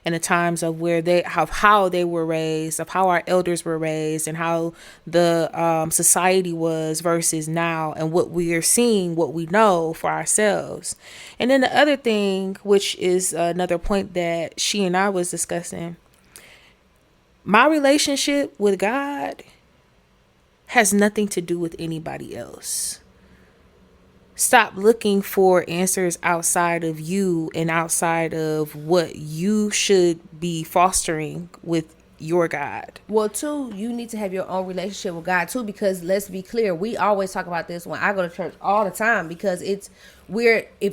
and the times of where how they were raised, of how our elders were raised, and how the society was versus now, and what we are seeing, what we know for ourselves. And then the other thing, which is another point that she and I was discussing. My relationship with God has nothing to do with anybody else. Stop looking for answers outside of you and outside of what you should be fostering with your God. Well, too, you need to have your own relationship with God too, because let's be clear, we always talk about this when I go to church all the time, because if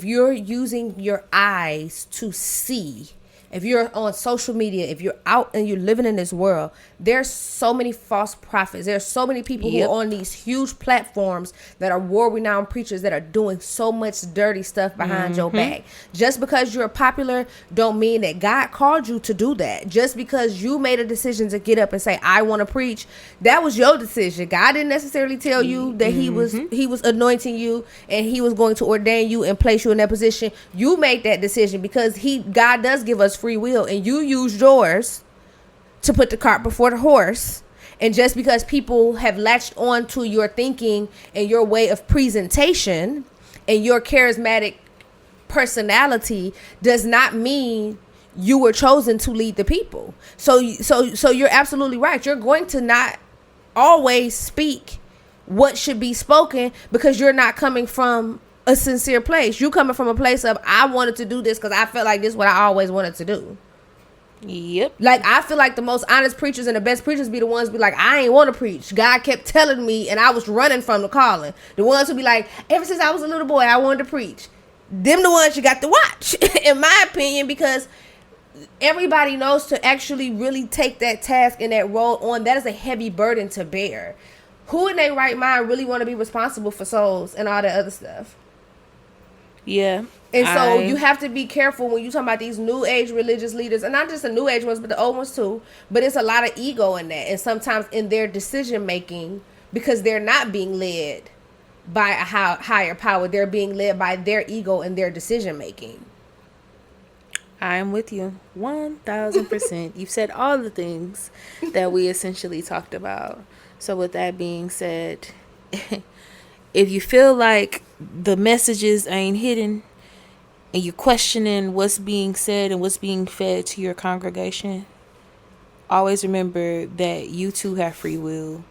you're using your eyes to see, if you're on social media, if you're out and you're living in this world, there's so many false prophets. There's so many people who are on these huge platforms that are world-renowned preachers that are doing so much dirty stuff behind your back. Just because you're popular don't mean that God called you to do that. Just because you made a decision to get up and say, I want to preach, that was your decision. God didn't necessarily tell you that he was anointing you and he was going to ordain you and place you in that position. You made that decision because God does give us free will, and you used yours to put the cart before the horse. And just because people have latched on to your thinking and your way of presentation and your charismatic personality does not mean you were chosen to lead the people. So you're absolutely right. You're going to not always speak what should be spoken because you're not coming from a sincere place. You coming from a place of, I wanted to do this because I felt like this is what I always wanted to do. Yep. Like, I feel like the most honest preachers and the best preachers be the ones be like, I ain't want to preach. God kept telling me and I was running from the calling. The ones who be like, ever since I was a little boy, I wanted to preach. Them the ones you got to watch, in my opinion, because everybody knows to actually really take that task and that role on. That is a heavy burden to bear. Who in their right mind really want to be responsible for souls and all that other stuff? Yeah. And so you have to be careful when you talk about these new age religious leaders, and not just the new age ones, but the old ones too. But it's a lot of ego in that, and sometimes in their decision making, because they're not being led by a higher power. They're being led by their ego and their decision making. I am with you 1,000%. You've said all the things that we essentially talked about. So with that being said, if you feel like the messages ain't hidden and you're questioning what's being said and what's being fed to your congregation, always remember that you too have free will,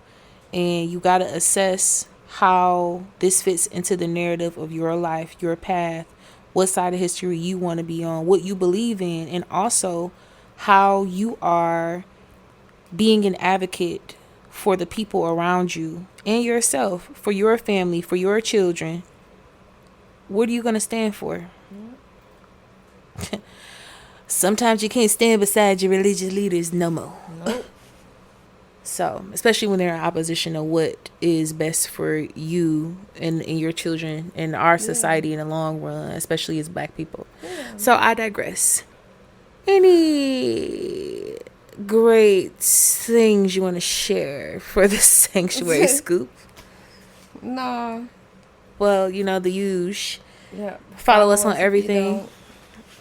and you got to assess how this fits into the narrative of your life, your path, what side of history you want to be on, what you believe in, and also how you are being an advocate for the people around you and yourself, for your family, for your children. What are you going to stand for? Sometimes you can't stand beside your religious leaders no more. Nope. So, especially when they're in opposition to what is best for you and your children and our society in the long run, especially as Black people. Yeah. So I digress. Any great things you want to share for the Sanctuary Scoop? No. Well, you know, the usual. Yeah. Follow us on everything.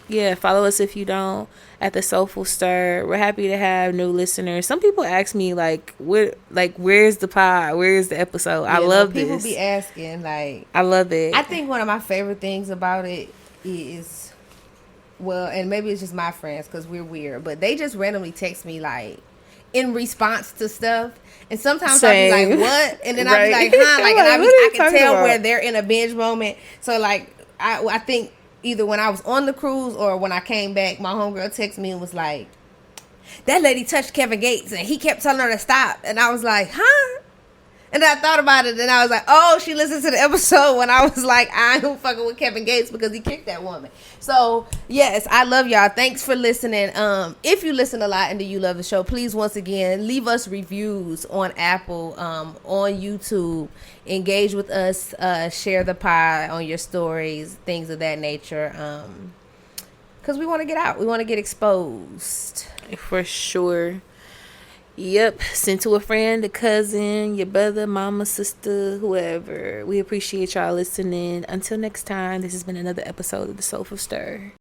Yeah, follow us if you don't at the Soulful Stir. We're happy to have new listeners. Some people ask me where's the pod? Where's the episode? I love people this. People be asking, like, I love it. I think one of my favorite things about it is, well, and maybe it's just my friends because we're weird, but they just randomly text me like in response to stuff. And sometimes I'll be like, what? And then I'll be like, huh? Like, and I can tell where they're in a binge moment. So, like, I think either when I was on the cruise or when I came back, my homegirl texted me and was like, that lady touched Kevin Gates and he kept telling her to stop. And I was like, huh? And I thought about it and I was like, oh, she listened to the episode when I was like, I'm fucking with Kevin Gates because he kicked that woman. So, yes, I love y'all. Thanks for listening. If you listen a lot and do you love the show, please, once again, leave us reviews on Apple, on YouTube. Engage with us. Share the pod on your stories, things of that nature. Because we want to get out. We want to get exposed. For sure. Yep, send to a friend, a cousin, your brother, mama, sister, whoever. We appreciate y'all listening. Until next time, this has been another episode of The Soulful Stir.